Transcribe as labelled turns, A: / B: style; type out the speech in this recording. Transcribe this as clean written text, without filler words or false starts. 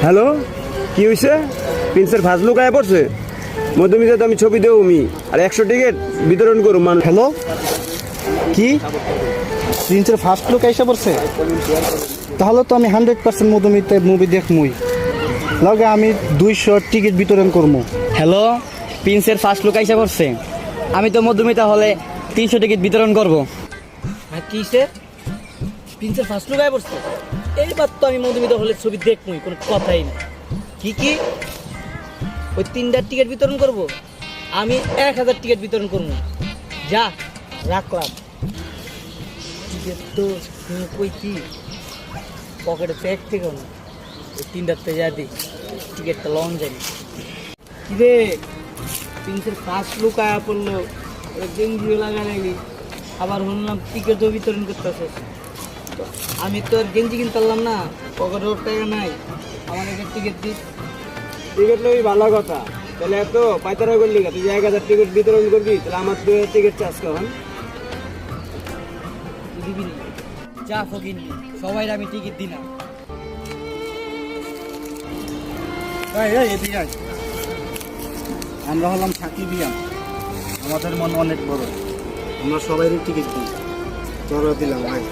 A: Hello, কি হয়েছে? প্রিন্সের ফাজলু গায়ে পড়ছে। মধ্যমিতে আমি ছবি দেবো আর 100 টিকিট বিতরণ করুম মানুষ।
B: হ্যালো, কি প্রিন্সের ফার্স্ট লুক এসে পড়ছে? তাহলে তো আমি 100% মধুমিতে মুভি দেখমুই। লগে আমি 200 টিকিট বিতরণ করবো।
C: হ্যালো, প্রিন্সের ফার্স্ট লুক আইসা করছে। আমি তো মধুমিতা হলে 300 টিকিট বিতরণ করব।
D: হ্যাঁ কিসের? প্রিন্সের ফার্স্ট লুক আয় পড়ছে। এইবার তো আমি মধুমিতা হলে ছবি দেখবই, কোনো কথাই না। কি ওই 3টার টিকিট বিতরণ করব? আমি 1000 টিকিট বিতরণ করবো। যা রাখলাম। টিকিট তো কইছি পকেটে চেক থেকে না, ওই 3টাতে যা দিই টিকিটটা লন যাই। কিরে, প্রিন্সের ফার্স্ট লুক আয়া পড়লো, গেঞ্জিও লাগা লাগি, আবার শুনলাম টিকিটও বিতরণ করতেছে। আমি তো আর গেঞ্জি কিনতে পারলাম না, পকেটেও টাকা নাই, আমার একটা টিকিট দিস।
A: টিকিট লবি ভালো কথা, তাহলে এত পাইতারা করলি তুই 1000 টিকিট বিতরণ করবি, তাহলে আমার 2000 টিকিট চার্জ কখন?
D: দিবি নি? যা ফকিনি, সবাই আমি টিকিট দিলাম।
B: আমরা হলাম সাকিবিয়ান, আমাদের মন অনেক বড়, আমরা সবাই টিকিট দিই, তোরা দিলাম ভাই।